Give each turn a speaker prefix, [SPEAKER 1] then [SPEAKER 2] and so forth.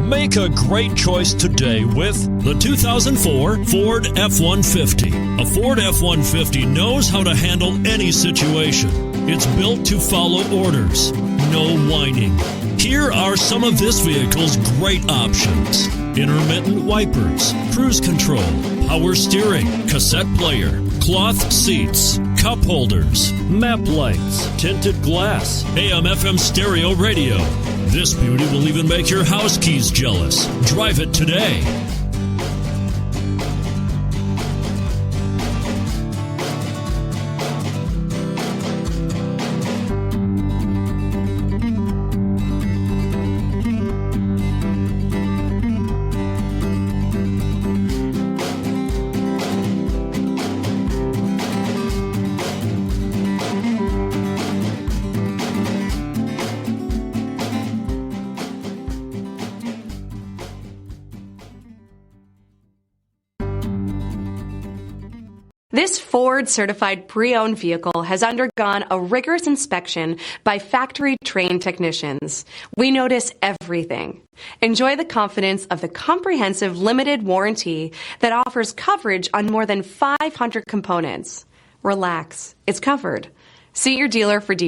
[SPEAKER 1] Make a great choice today with the 2004 Ford F-150. A Ford F-150 knows how to handle any situation. It's built to follow orders, no whining. Here are some of this vehicle's great options: intermittent wipers, cruise control, power steering, cassette player, cloth seats, cup holders, map lights, tinted glass, AM/FM stereo radio. This beauty will even make your house keys jealous. Drive it today.
[SPEAKER 2] This Ford-certified pre-owned vehicle has undergone a rigorous inspection by factory-trained technicians. We notice everything. Enjoy the confidence of the comprehensive limited warranty that offers coverage on more than 500 components. Relax, it's covered. See your dealer for details.